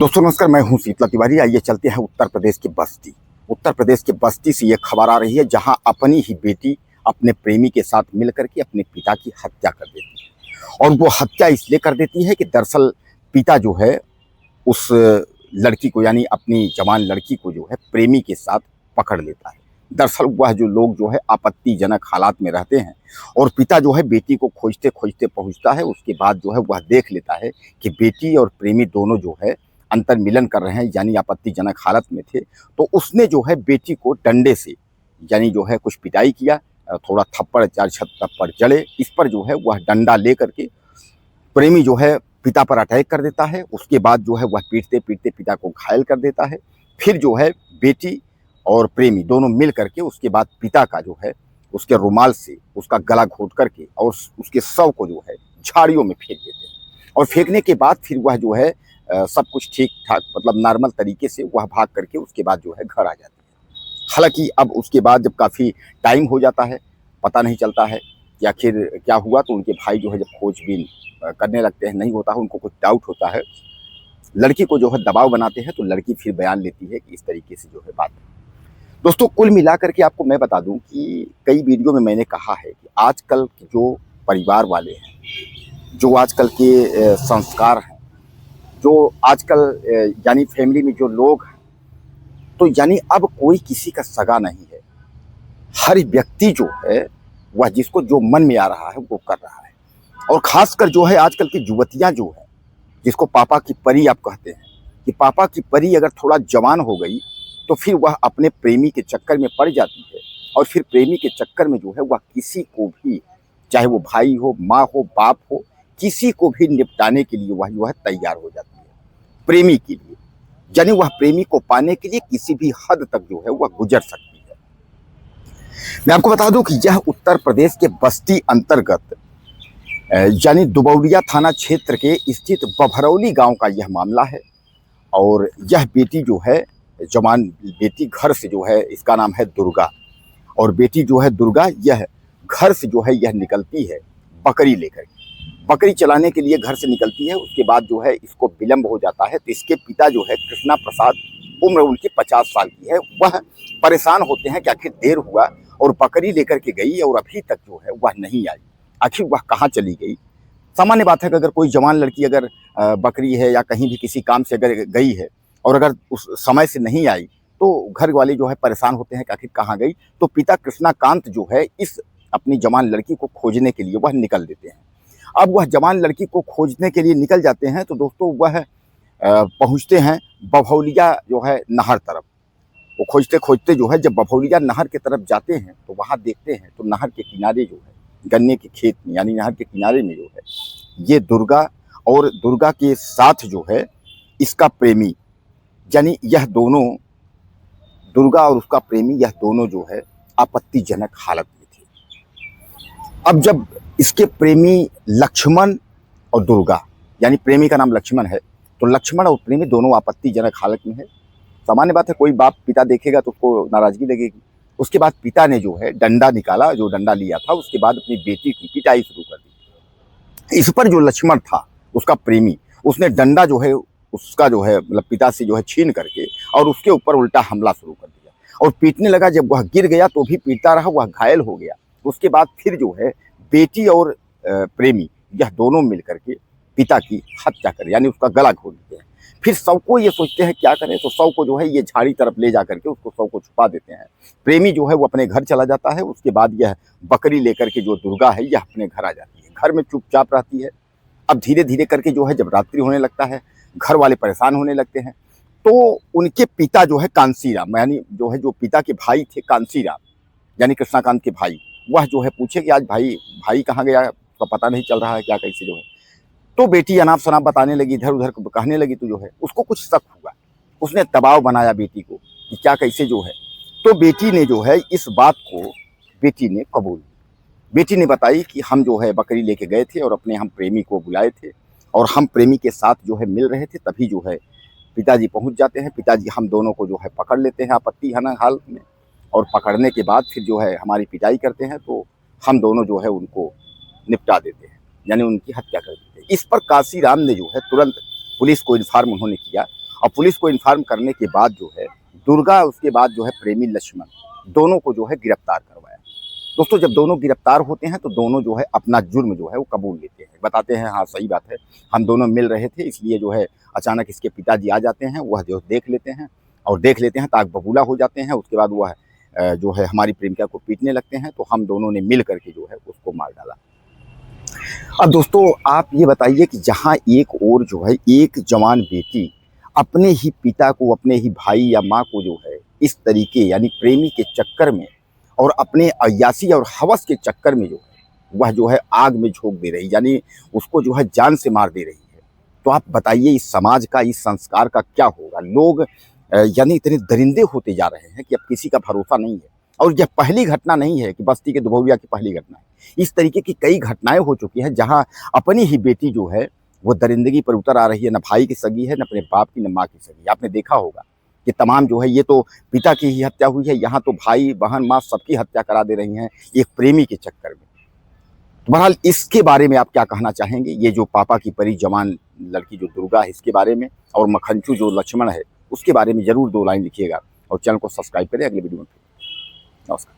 दोस्तों नमस्कार, मैं हूं शीतला तिवारी। आइए चलते हैं उत्तर प्रदेश के बस्ती। उत्तर प्रदेश के बस्ती से ये खबर आ रही है जहां अपनी ही बेटी अपने प्रेमी के साथ मिलकर के अपने पिता की हत्या कर देती है। और वो हत्या इसलिए कर देती है कि दरअसल पिता जो है उस लड़की को यानी अपनी जवान लड़की को जो है प्रेमी के साथ पकड़ लेता है। दरअसल वह जो लोग जो है आपत्तिजनक हालात में रहते हैं और पिता जो है बेटी को खोजते खोजते पहुंचता है। उसके बाद जो है वह देख लेता है कि बेटी और प्रेमी दोनों जो है अंतर्मिलन कर रहे हैं, यानी आपत्तिजनक हालत में थे। तो उसने जो है बेटी को डंडे से यानी जो है कुछ पिटाई किया, थोड़ा थप्पड़ चार छत थप्पड़ जड़े। इस पर जो है वह डंडा ले करके प्रेमी जो है पिता पर अटैक कर देता है। उसके बाद जो है वह पीटते पीटते पिता को घायल कर देता है। फिर जो है बेटी और प्रेमी दोनों मिल करके उसके बाद पिता का जो है उसके रुमाल से उसका गला घोंट करके और उसके शव को जो है झाड़ियों में फेंक देते हैं। और फेंकने के बाद फिर वह जो है सब कुछ ठीक ठाक मतलब नॉर्मल तरीके से वह भाग करके उसके बाद जो है घर आ जाती है। हालांकि अब उसके बाद जब काफ़ी टाइम हो जाता है, पता नहीं चलता है कि आखिर क्या हुआ। तो उनके भाई जो है जब खोजबीन करने लगते हैं, नहीं होता है, उनको कुछ डाउट होता है, लड़की को जो है दबाव बनाते हैं। तो लड़की फिर बयान लेती है कि इस तरीके से जो है बात है। दोस्तों कुल मिलाकर के आपको मैं बता दूं कि कई वीडियो में मैंने कहा है कि आजकल के जो परिवार वाले हैं, जो आजकल के संस्कार हैं, जो आजकल यानी फैमिली में जो लोग हैं, तो यानी अब कोई किसी का सगा नहीं है। हर व्यक्ति जो है वह जिसको जो मन में आ रहा है वो कर रहा है। और खासकर जो है आजकल की युवतियां जो है, जिसको पापा की परी आप कहते हैं, कि पापा की परी अगर थोड़ा जवान हो गई तो फिर वह अपने प्रेमी के चक्कर में पड़ जाती है। और फिर प्रेमी के चक्कर में जो है वह किसी को भी, चाहे वो भाई हो, माँ हो, बाप हो, किसी को भी निपटाने के लिए वह जो है तैयार हो जाती है प्रेमी के लिए। यानी वह प्रेमी को पाने के लिए किसी भी हद तक जो है वह गुजर सकती है। मैं आपको बता दूं कि यह उत्तर प्रदेश के बस्ती अंतर्गत यानी दुबौलिया थाना क्षेत्र के स्थित बभरौली गांव का यह मामला है। और यह बेटी जो है जवान बेटी घर से जो है, इसका नाम है दुर्गा, और बेटी जो है दुर्गा यह घर से जो है यह निकलती है बकरी लेकर। बकरी चलाने के लिए घर से निकलती है। उसके बाद जो है इसको विलंब हो जाता है। तो इसके पिता जो है कृष्णा प्रसाद, उम्र उनकी 50 साल की है, वह परेशान होते हैं कि आखिर देर हुआ और बकरी लेकर के गई और अभी तक जो है वह नहीं आई, आखिर वह कहाँ चली गई। सामान्य बात है कि अगर कोई जवान लड़की अगर बकरी है या कहीं भी किसी काम से अगर गई है और अगर उस समय से नहीं आई तो घर वाले जो है परेशान होते हैं कि आखिर कहाँ गई। तो पिता कृष्णाकांत जो है इस अपनी जवान लड़की को खोजने के लिए वह निकल देते हैं। अब वह जवान लड़की को खोजने के लिए निकल जाते हैं तो दोस्तों वह पहुंचते हैं बभौलिया जो है नहर तरफ। वो खोजते खोजते जो है जब बभौलिया नहर की तरफ जाते हैं तो वहाँ देखते हैं तो नहर के किनारे जो है गन्ने के खेत में, यानी नहर के किनारे में जो है ये दुर्गा और दुर्गा के साथ जो है इसका प्रेमी, यानी यह दोनों, दुर्गा और उसका प्रेमी, यह दोनों जो है आपत्तिजनक हालत में थे। अब जब इसके प्रेमी लक्ष्मण और दुर्गा, यानी प्रेमी का नाम लक्ष्मण है, तो लक्ष्मण और प्रेमी दोनों आपत्तिजनक हालत में है। सामान्य बात है, कोई बाप पिता देखेगा तो उसको नाराजगी लगेगी। उसके बाद पिता ने जो है डंडा निकाला, जो डंडा लिया था, उसके बाद अपनी बेटी की पिटाई शुरू कर दी। इस पर जो लक्ष्मण था उसका प्रेमी, उसने डंडा जो है उसका जो है मतलब पिता से जो है छीन करके और उसके ऊपर उल्टा हमला शुरू कर दिया और पीटने लगा। जब वह गिर गया तो भी पीटता रहा, वह घायल हो गया। उसके बाद फिर जो है बेटी और प्रेमी यह दोनों मिलकर के पिता की हत्या करें, यानी उसका गला घोट देते हैं। फिर शव को ये सोचते हैं क्या करें, तो शव को जो है ये झाड़ी तरफ ले जा करके उसको शव को छुपा देते हैं। प्रेमी जो है वो अपने घर चला जाता है। उसके बाद यह बकरी लेकर के जो दुर्गा है यह अपने घर आ जाती है, घर में चुपचाप रहती है। अब धीरे धीरे करके जो है जब रात्रि होने लगता है, घर वाले परेशान होने लगते हैं। तो उनके पिता जो है कांसीराम, यानी जो है जो पिता के भाई थे कांसीराम, यानी कृष्णाकांत के भाई, वह जो है पूछे कि आज भाई कहाँ गया, उसका पता नहीं चल रहा है, क्या कैसे जो है। तो बेटी अनाप शनाप बताने लगी, इधर उधर कहने लगी। तो जो है उसको कुछ शक हुआ, उसने दबाव बनाया बेटी को कि क्या कैसे जो है। तो बेटी ने जो है इस बात को बेटी ने कबूल, बेटी ने बताई कि हम जो है बकरी लेके गए थे और अपने हम प्रेमी को बुलाए थे और हम प्रेमी के साथ जो है मिल रहे थे, तभी जो है पिताजी पहुंच जाते हैं। पिताजी हम दोनों को जो है पकड़ लेते हैं आपत्तिजनक हालत में, और पकड़ने के बाद फिर जो है हमारी पिटाई करते हैं। तो हम दोनों जो है उनको निपटा देते हैं, यानी उनकी हत्या कर देते हैं। इस पर कांसीराम ने जो है तुरंत पुलिस को इन्फॉर्म उन्होंने किया और पुलिस को इन्फॉर्म करने के बाद जो है दुर्गा, उसके बाद जो है प्रेमी लक्ष्मण, दोनों को जो है गिरफ्तार करवाया। दोस्तों, जब दोनों गिरफ्तार होते हैं तो दोनों जो है अपना जुर्म जो है वो कबूल लेते हैं, बताते हैं हाँ सही बात है, हम दोनों मिल रहे थे, इसलिए जो है अचानक इसके पिताजी आ जाते हैं, वह जो देख लेते हैं और देख लेते हैं ताक बबूला हो जाते हैं। उसके बाद वह जो है हमारी प्रेमिका को पीटने लगते हैं, तो हम दोनों ने मिल करके जो है उसको मार डाला। अब दोस्तों, आप ये बताइए कि जहाँ एक और जो है एक जवान बेटी अपने ही पिता को, अपने ही भाई या माँ को जो है इस तरीके यानी प्रेमी के चक्कर में और अपने अय्यासी और हवस के चक्कर में जो है वह जो है आग में झोंक दे रही, यानी उसको जो है जान से मार दे रही है। तो आप बताइए इस समाज का, इस संस्कार का क्या होगा? लोग यानी इतने दरिंदे होते जा रहे हैं कि अब किसी का भरोसा नहीं है। और यह पहली घटना नहीं है कि बस्ती के दुभौलिया की पहली घटना है। इस तरीके की कई घटनाएं हो चुकी हैं जहां अपनी ही बेटी जो है वो दरिंदगी पर उतर आ रही है, न भाई की सगी है, न अपने बाप की, न माँ की सगी। आपने देखा होगा कि तमाम जो है ये तो पिता की ही हत्या हुई है, यहाँ तो भाई बहन माँ सबकी हत्या करा दे रही हैं एक प्रेमी के चक्कर में। तो बहरहाल इसके बारे में आप क्या कहना चाहेंगे? ये जो पापा की परी जवान लड़की जो दुर्गा है इसके बारे में, और मखनचू जो लक्ष्मण है उसके बारे में जरूर 2 लाइन लिखिएगा और चैनल को सब्सक्राइब करें। अगले वीडियो में नमस्कार।